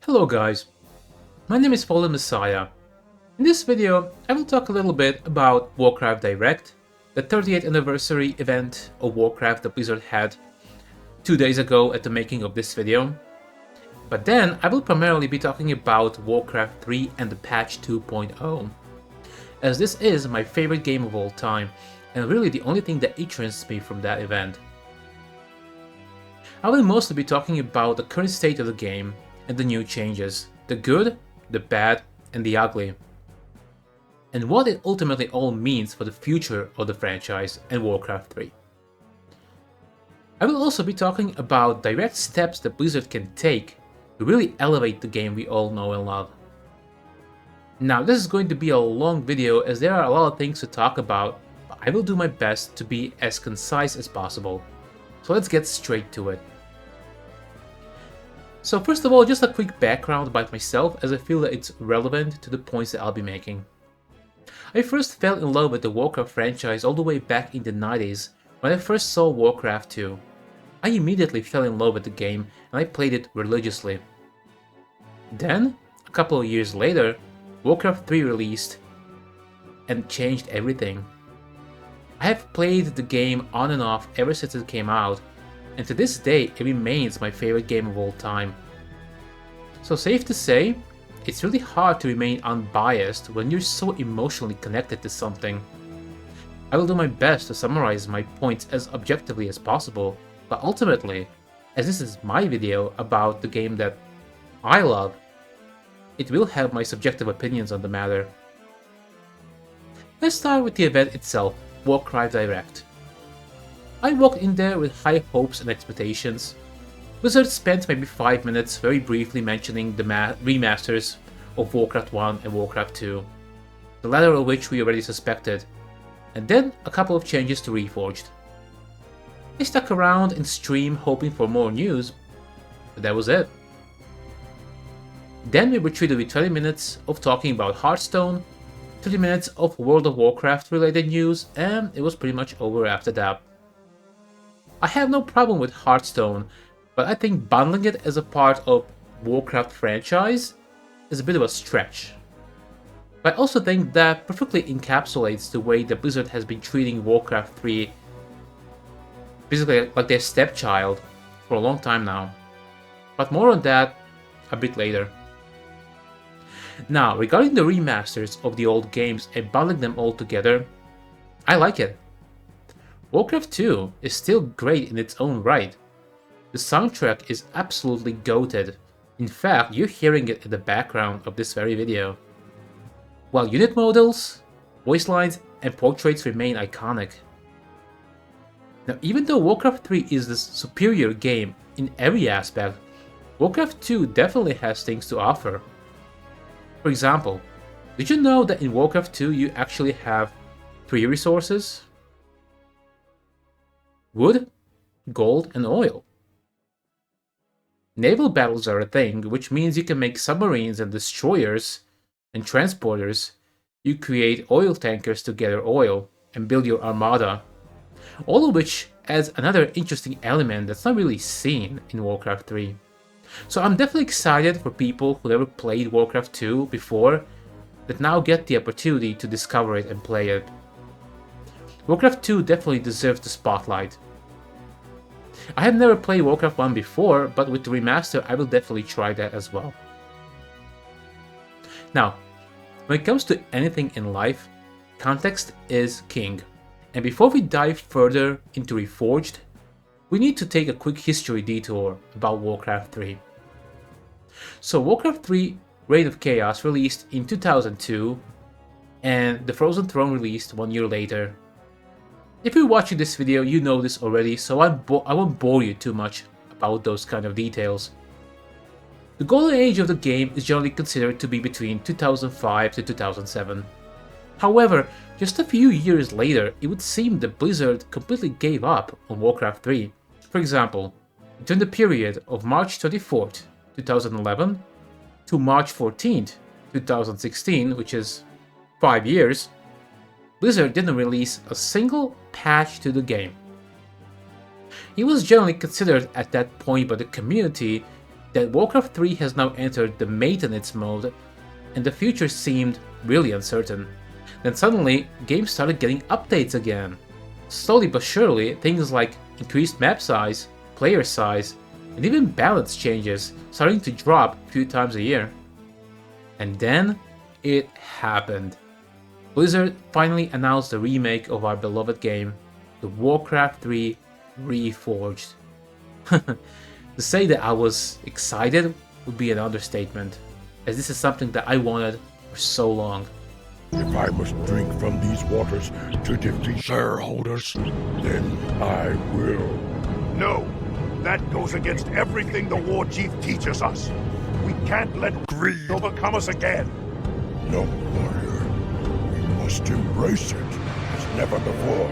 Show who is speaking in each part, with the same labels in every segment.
Speaker 1: Hello guys, my name is Fallen Messiah. In this video, I will talk a little bit about Warcraft Direct, the 30th anniversary event of Warcraft that Blizzard had 2 days ago at the making of this video. But then, I will primarily be talking about Warcraft 3 and the patch 2.0, as this is my favorite game of all time, and really the only thing that interests me from that event. I will mostly be talking about the current state of the game and the new changes, the good, the bad, and the ugly, and what it ultimately all means for the future of the franchise and Warcraft 3. I will also be talking about direct steps that Blizzard can take to really elevate the game we all know and love. Now, this is going to be a long video as there are a lot of things to talk about, but I will do my best to be as concise as possible. So let's get straight to it. So first of all, just a quick background about myself, as I feel that it's relevant to the points that I'll be making. I first fell in love with the Warcraft franchise all the way back in the 90s when I first saw Warcraft 2. I immediately fell in love with the game and I played it religiously. Then, a couple of years later, Warcraft 3 released and changed everything. I have played the game on and off ever since it came out, and to this day it remains my favorite game of all time. So safe to say, it's really hard to remain unbiased when you're so emotionally connected to something. I will do my best to summarize my points as objectively as possible, but ultimately, as this is my video about the game that I love, it will have my subjective opinions on the matter. Let's start with the event itself, Warcraft Direct. I walked in there with high hopes and expectations. Blizzard spent maybe 5 minutes very briefly mentioning the remasters of Warcraft 1 and Warcraft 2, the latter of which we already suspected, and then a couple of changes to Reforged. I stuck around in stream hoping for more news, but that was it. Then we were treated with 20 minutes of talking about Hearthstone, 30 minutes of World of Warcraft related news, and it was pretty much over after that. I have no problem with Hearthstone, but I think bundling it as a part of Warcraft franchise is a bit of a stretch. But I also think that perfectly encapsulates the way that Blizzard has been treating Warcraft 3 basically like their stepchild for a long time now. But more on that a bit later. Now, regarding the remasters of the old games and bundling them all together, I like it. Warcraft 2 is still great in its own right. The soundtrack is absolutely goated. In fact, you're hearing it in the background of this very video. While unit models, voice lines, and portraits remain iconic. Now, even though Warcraft 3 is the superior game in every aspect, Warcraft 2 definitely has things to offer. For example, did you know that in Warcraft 2 you actually have 3 resources? Wood, gold, and oil. Naval battles are a thing, which means you can make submarines and destroyers and transporters. You create oil tankers to gather oil and build your armada. All of which adds another interesting element that's not really seen in Warcraft 3. So I'm definitely excited for people who never played Warcraft 2 before that now get the opportunity to discover it and play it. Warcraft 2 definitely deserves the spotlight. I have never played Warcraft 1 before, but with the remaster I will definitely try that as well. Now, when it comes to anything in life, context is king. And before we dive further into Reforged, we need to take a quick history detour about Warcraft 3. So Warcraft 3 Reign of Chaos released in 2002, and the Frozen Throne released 1 year later. If you're watching this video, you know this already, so I won't bore you too much about those kind of details. The golden age of the game is generally considered to be between 2005 to 2007. However, just a few years later, it would seem that Blizzard completely gave up on Warcraft 3. For example, during the period of March 24th, 2011 to March 14th, 2016, which is 5 years, Blizzard didn't release a single patch to the game. It was generally considered at that point by the community that Warcraft 3 has now entered the maintenance mode and the future seemed really uncertain. Then suddenly, games started getting updates again. Slowly but surely, things like increased map size, player size, and even balance changes starting to drop a few times a year. And then, it happened. Blizzard finally announced the remake of our beloved game, the Warcraft 3 Reforged. To say that I was excited would be an understatement, as this is something that I wanted for so long.
Speaker 2: If I must drink from these waters to defeat shareholders, then I will.
Speaker 3: No, that goes against everything the war chief teaches us. We can't let greed overcome us again.
Speaker 2: No, warrior. We must embrace it as never before.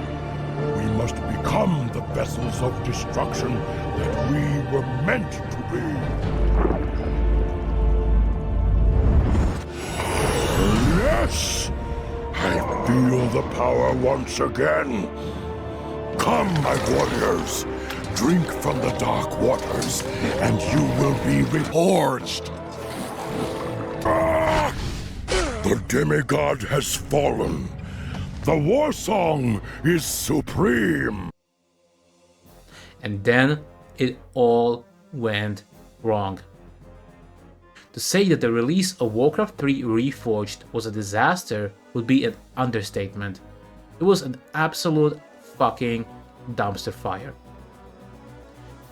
Speaker 2: We must become the vessels of destruction that we were meant to be. Yes! I feel the power once again. Come, my warriors. Drink from the dark waters, and you will be reforged. The demigod has fallen. The war song is supreme.
Speaker 1: And then it all went wrong. To say that the release of Warcraft 3 Reforged was a disaster would be an understatement. It was an absolute fucking dumpster fire.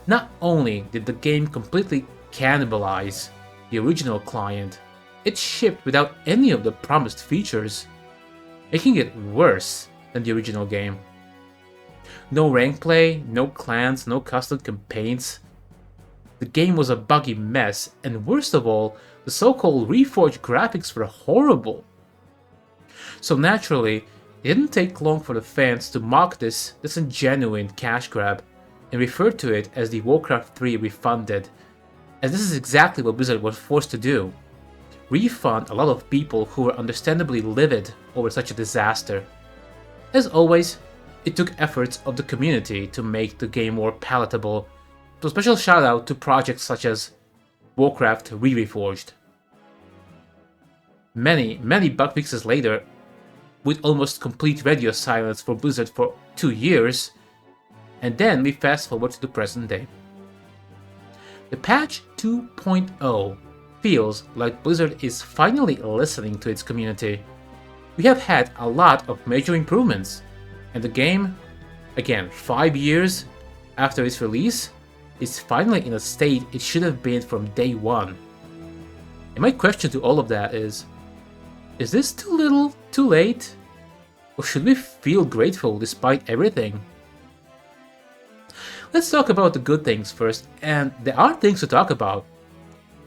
Speaker 1: Not only did the game completely cannibalize the original client, it shipped without any of the promised features, making it worse than the original game. No rank play, no clans, no custom campaigns. The game was a buggy mess, and worst of all, the so-called Reforged graphics were horrible. So naturally, it didn't take long for the fans to mock this disingenuine cash grab and refer to it as the Warcraft 3 Refunded, as this is exactly what Blizzard was forced to do. Refund a lot of people who were understandably livid over such a disaster. As always, it took efforts of the community to make the game more palatable, so special shout out to projects such as Warcraft Reforged. Many bug fixes later, with almost complete radio silence for Blizzard for 2 years, and then we fast forward to the present day. The patch 2.0 feels like Blizzard is finally listening to its community. We have had a lot of major improvements, and the game, again 5 years after its release, is finally in a state it should have been from day one. And my question to all of that is this too little, too late? Or should we feel grateful despite everything? Let's talk about the good things first, and there are things to talk about.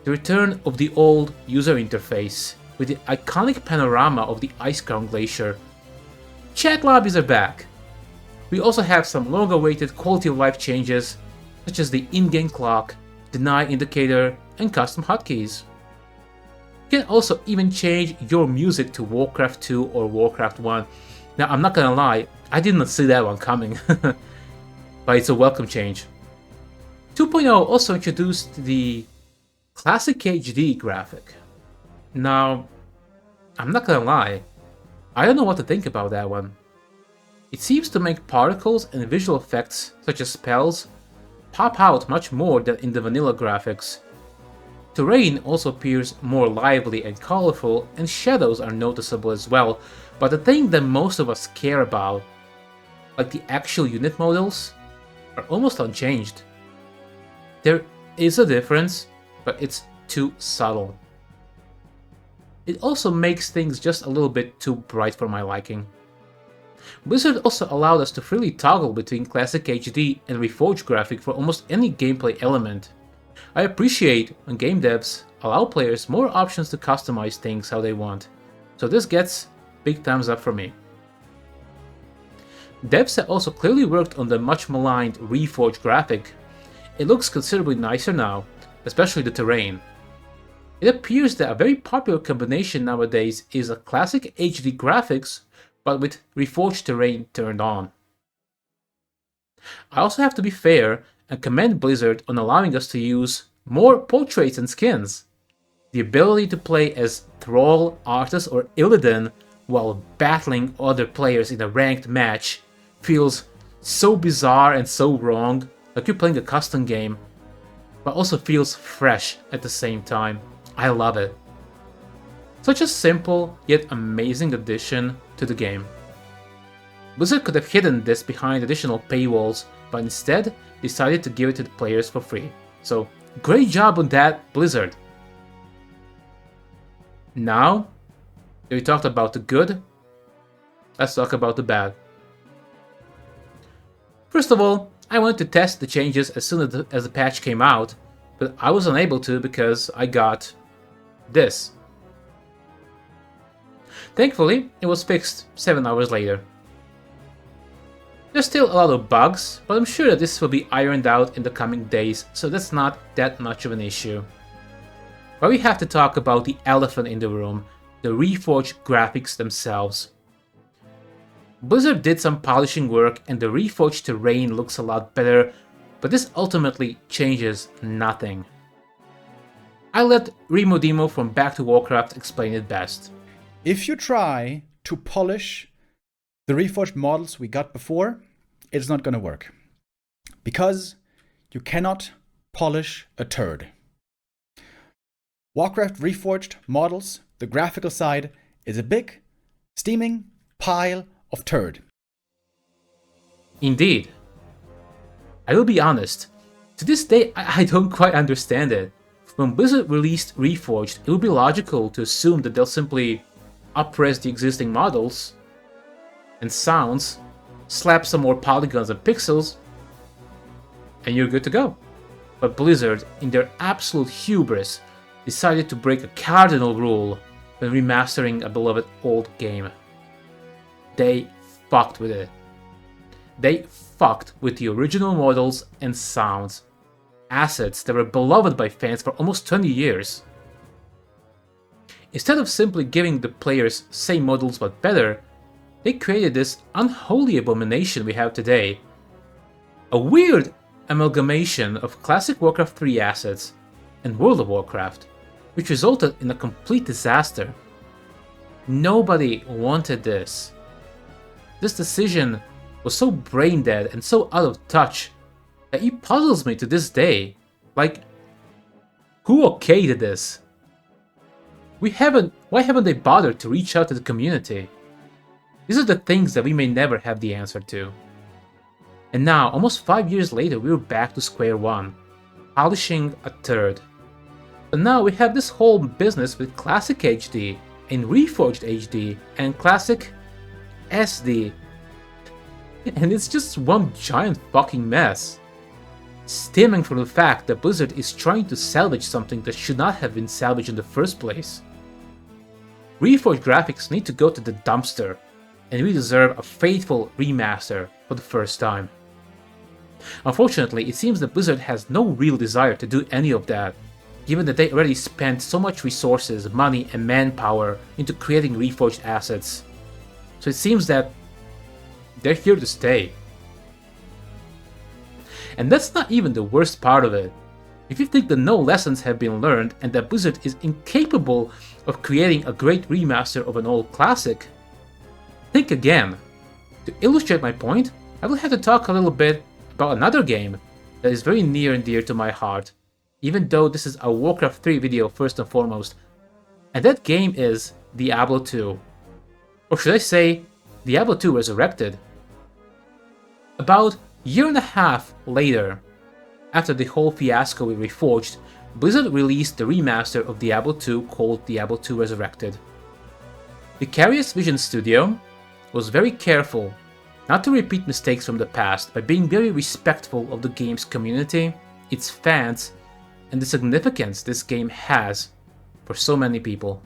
Speaker 1: The return of the old user interface, with the iconic panorama of the Icecrown Glacier. Chat lobbies are back. We also have some long-awaited quality of life changes, such as the in-game clock, deny indicator, and custom hotkeys. You can also even change your music to Warcraft 2 or Warcraft 1. Now, I'm not gonna lie, I did not see that one coming, but it's a welcome change. 2.0 also introduced the Classic HD graphic. Now, I'm not gonna lie, I don't know what to think about that one. It seems to make particles and visual effects, such as spells, pop out much more than in the vanilla graphics. Terrain also appears more lively and colorful, and shadows are noticeable as well, but the thing that most of us care about, like the actual unit models, are almost unchanged. There is a difference, but it's too subtle. It also makes things just a little bit too bright for my liking. Blizzard also allowed us to freely toggle between Classic HD and Reforged graphic for almost any gameplay element. I appreciate when game devs allow players more options to customize things how they want, so this gets big thumbs up for me. Devs have also clearly worked on the much maligned Reforged graphic. It looks considerably nicer now, especially the terrain. It appears that a very popular combination nowadays is a Classic HD graphics, but with Reforged terrain turned on. I also have to be fair and commend Blizzard on allowing us to use more portraits and skins. The ability to play as Thrall, Arthas, or Illidan while battling other players in a ranked match feels so bizarre and so wrong, like you're playing a custom game, but also feels fresh at the same time. I love it. Such a simple yet amazing addition to the game. Blizzard could have hidden this behind additional paywalls, but instead decided to give it to the players for free. So, great job on that, Blizzard! Now, that we talked about the good, let's talk about the bad. First of all, I wanted to test the changes as soon as the patch came out, but I was unable to because I got this. Thankfully, it was fixed 7 hours later. There's still a lot of bugs, but I'm sure that this will be ironed out in the coming days, so that's not that much of an issue. But we have to talk about the elephant in the room, the Reforged graphics themselves. Blizzard did some polishing work and the Reforged terrain looks a lot better, but this ultimately changes nothing. I let Remo Demo from Back to Warcraft explain it best.
Speaker 4: If you try to polish the Reforged models we got before, it's not going to work. Because you cannot polish a turd. Warcraft Reforged models, the graphical side, is a big, steaming pile of turd.
Speaker 1: Indeed. I will be honest, to this day I don't quite understand it. When Blizzard released Reforged, it would be logical to assume that they'll simply up-res the existing models and sounds, slap some more polygons and pixels, and you're good to go. But Blizzard, in their absolute hubris, decided to break a cardinal rule when remastering a beloved old game. They fucked with it. They fucked with the original models and sounds, assets that were beloved by fans for almost 20 years. Instead of simply giving the players same models but better, they created this unholy abomination we have today. A weird amalgamation of classic Warcraft 3 assets and World of Warcraft, which resulted in a complete disaster. Nobody wanted this. This decision was so brain dead and so out of touch that it puzzles me to this day. Like, who okayed this? Why haven't they bothered to reach out to the community? These are the things that we may never have the answer to. And now, almost 5 years later, we're back to square one, polishing a turd. But now we have this whole business with Classic HD, and Reforged HD, and Classic SD. And it's just one giant fucking mess. Stemming from the fact that Blizzard is trying to salvage something that should not have been salvaged in the first place. Reforged graphics need to go to the dumpster, and we deserve a faithful remaster for the first time. Unfortunately, it seems that Blizzard has no real desire to do any of that, given that they already spent so much resources, money, and manpower into creating Reforged assets. So it seems that they're here to stay. And that's not even the worst part of it. If you think that no lessons have been learned and that Blizzard is incapable of creating a great remaster of an old classic, think again. To illustrate my point, I will have to talk a little bit about another game that is very near and dear to my heart, even though this is a Warcraft 3 video first and foremost, and that game is Diablo 2. Or should I say, Diablo 2 Resurrected. About a year and a half later, after the whole fiasco with Reforged, Blizzard released the remaster of Diablo 2 called Diablo 2 Resurrected. Vicarious Vision Studio was very careful not to repeat mistakes from the past by being very respectful of the game's community, its fans, and the significance this game has for so many people.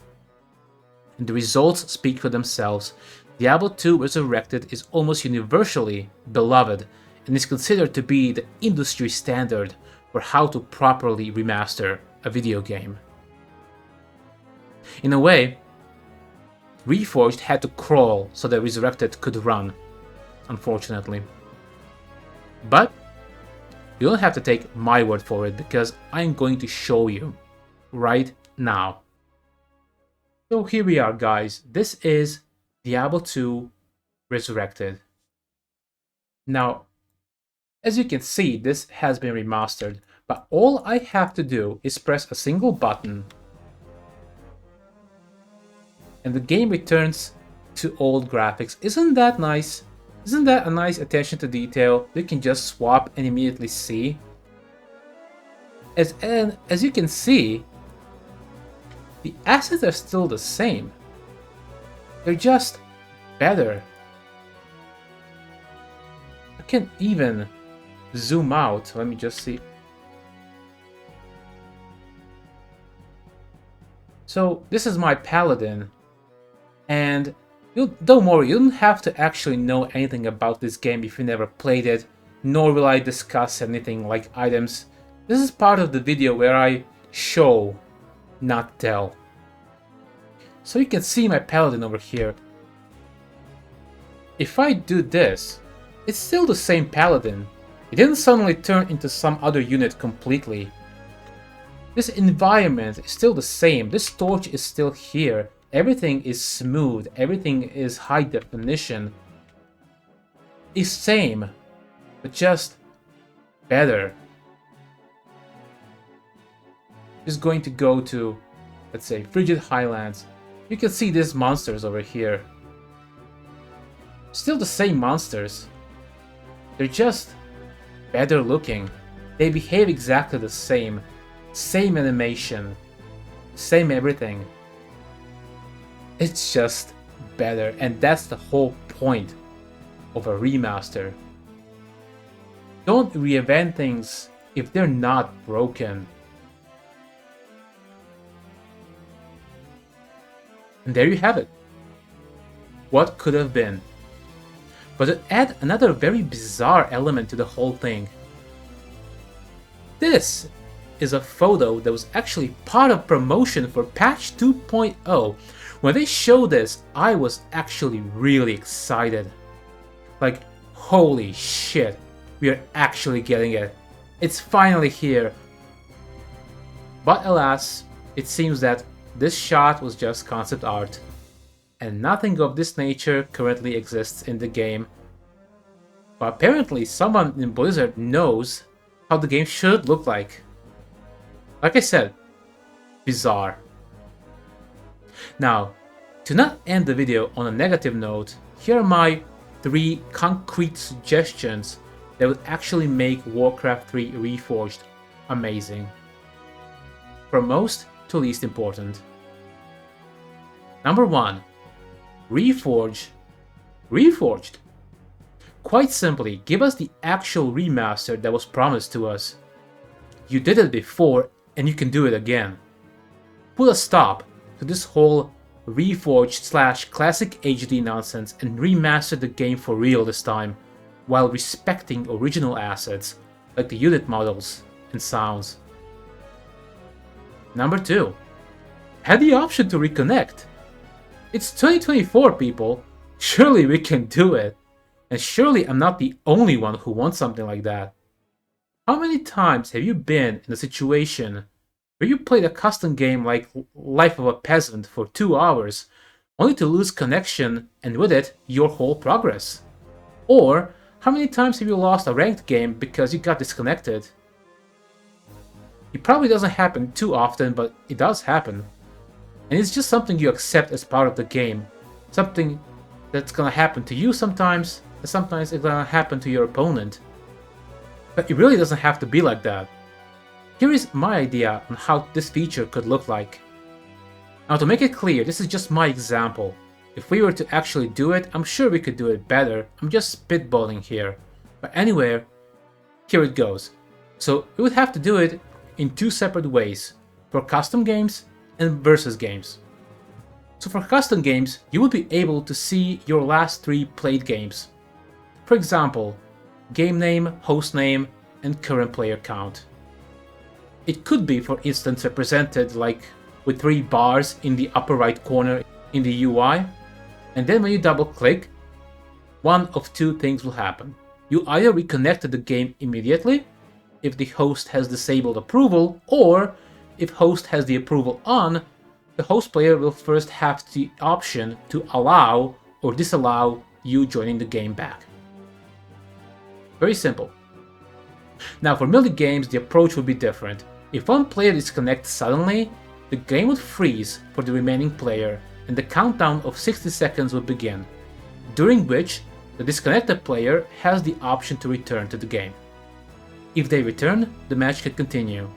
Speaker 1: And the results speak for themselves. Diablo 2 Resurrected is almost universally beloved and is considered to be the industry standard for how to properly remaster a video game. In a way, Reforged had to crawl so that Resurrected could run, unfortunately. But You don't have to take my word for it because I'm going to show you right now. So here we are, guys. This is Diablo 2 Resurrected. Now, as you can see, this has been remastered, but all I have to do is press a single button and the game returns to old graphics. Isn't that nice? Isn't that a nice attention to detail? You can just swap and immediately see. As you can see, the assets are still the same. They're just better. I can even zoom out. Let me just see. So this is my paladin, and don't worry, you don't have to actually know anything about this game if you never played it, nor will I discuss anything like items. This is part of the video where I show, not tell. So you can see my paladin over here. If I do this, it's still the same paladin. It didn't suddenly turn into some other unit completely. This environment is still the same. This torch is still here. Everything is smooth. Everything is high definition. It's same, but just better. Just going to go to, let's say, Frigid Highlands. You can see these monsters over here. Still the same monsters. They're just better looking. They behave exactly the same. Same animation. Same everything. It's just better, and that's the whole point of a remaster. Don't reinvent things if they're not broken. And there you have it. What could have been. But to add another very bizarre element to the whole thing, this is a photo that was actually part of promotion for patch 2.0. When they showed this, I was actually really excited. Like, holy shit, we are actually getting it. It's finally here. But alas, it seems that this shot was just concept art, and nothing of this nature currently exists in the game. But apparently someone in Blizzard knows how the game should look like. Like I said, bizarre. Now, to not end the video on a negative note, here are my 3 concrete suggestions that would actually make Warcraft 3 Reforged amazing. From most to least important. Number 1. Reforged. Quite simply, give us the actual remaster that was promised to us. You did it before, and you can do it again. Put a stop to this whole Reforged / Classic HD nonsense and remaster the game for real this time, while respecting original assets like the unit models and sounds. Number 2. Had the option to reconnect. It's 2024, people. Surely we can do it. And surely I'm not the only one who wants something like that. How many times have you been in a situation where you played a custom game like Life of a Peasant for 2 hours, only to lose connection and with it your whole progress? Or how many times have you lost a ranked game because you got disconnected? It probably doesn't happen too often, but it does happen. And it's just something you accept as part of the game. Something that's gonna happen to you sometimes, and sometimes it's gonna happen to your opponent. But it really doesn't have to be like that. Here is my idea on how this feature could look like. Now, to make it clear, this is just my example. If we were to actually do it, I'm sure we could do it better. I'm just spitballing here. But anyway, here it goes. So we would have to do it in 2 separate ways, for custom games and versus games. So for custom games, you would be able to see your last 3 played games. For example, game name, host name, and current player count. It could be, for instance, represented like with 3 bars in the upper right corner in the UI, and then when you double click, one of 2 things will happen. You either reconnect to the game immediately, if the host has disabled approval, or if host has the approval on, the host player will first have the option to allow or disallow you joining the game back. Very simple. Now for melee games, the approach would be different. If one player disconnects suddenly, the game would freeze for the remaining player and the countdown of 60 seconds would begin, during which the disconnected player has the option to return to the game. If they return, the match can continue.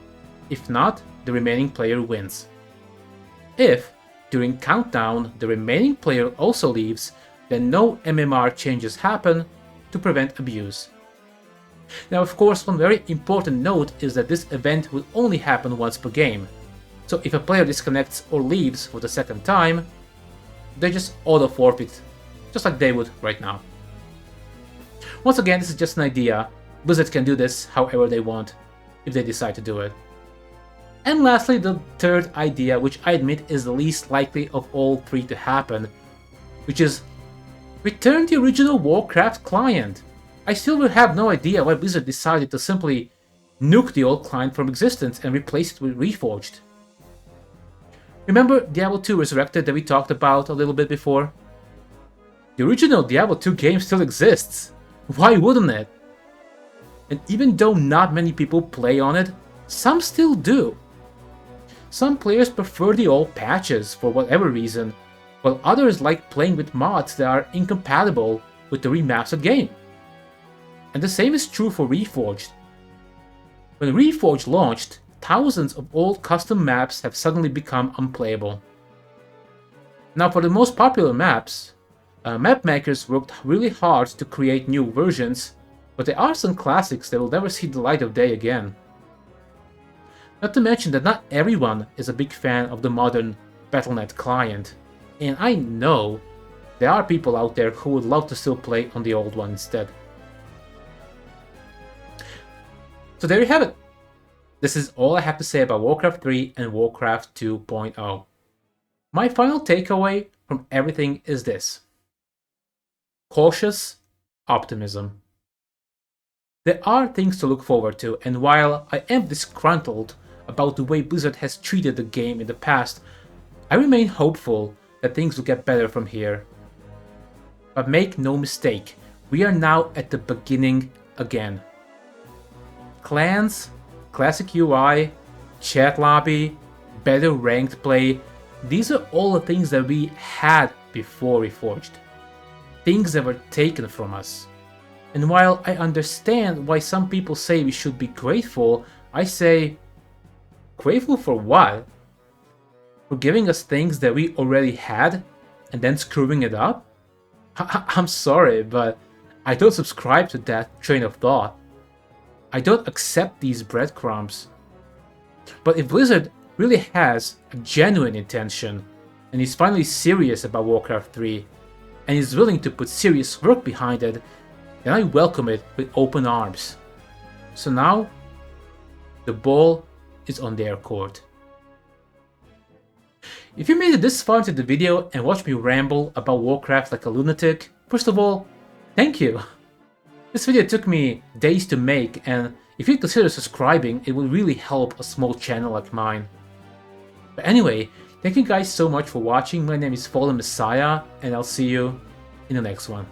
Speaker 1: If not, the remaining player wins. If, during countdown, the remaining player also leaves, then no MMR changes happen to prevent abuse. Now, of course, one very important note is that this event will only happen once per game. So if a player disconnects or leaves for the second time, they just auto forfeit, just like they would right now. Once again, this is just an idea. Blizzard can do this however they want, if they decide to do it. And lastly, the third idea, which I admit is the least likely of all three to happen, which is return the original Warcraft client. I still will have no idea why Blizzard decided to simply nuke the old client from existence and replace it with Reforged. Remember Diablo 2 Resurrected that we talked about a little bit before? The original Diablo 2 game still exists. Why wouldn't it? And even though not many people play on it, some still do. Some players prefer the old patches for whatever reason, while others like playing with mods that are incompatible with the remastered game. And the same is true for Reforged. When Reforged launched, thousands of old custom maps have suddenly become unplayable. Now for the most popular maps, map makers worked really hard to create new versions, but there are some classics that will never see the light of day again. Not to mention that not everyone is a big fan of the modern Battle.net client, and I know there are people out there who would love to still play on the old one instead. So there you have it. This is all I have to say about Warcraft 3 and Warcraft 2.0. My final takeaway from everything is this: cautious optimism. There are things to look forward to, and while I am disgruntled about the way Blizzard has treated the game in the past, I remain hopeful that things will get better from here. But make no mistake, we are now at the beginning again. Clans, classic UI, chat lobby, better ranked play, these are all the things that we had before Reforged. Things that were taken from us. And while I understand why some people say we should be grateful, I say, grateful for what? For giving us things that we already had and then screwing it up? I'm sorry, but I don't subscribe to that train of thought. I don't accept these breadcrumbs. But if Blizzard really has a genuine intention and is finally serious about Warcraft 3 and is willing to put serious work behind it, then I welcome it with open arms. So now, the ball is on their court. If you made it this far into the video and watched me ramble about Warcraft like a lunatic, first of all, thank you. This video took me days to make, and if you consider subscribing, it will really help a small channel like mine. But anyway, thank you guys so much for watching. My name is Fallen Messiah, and I'll see you in the next one.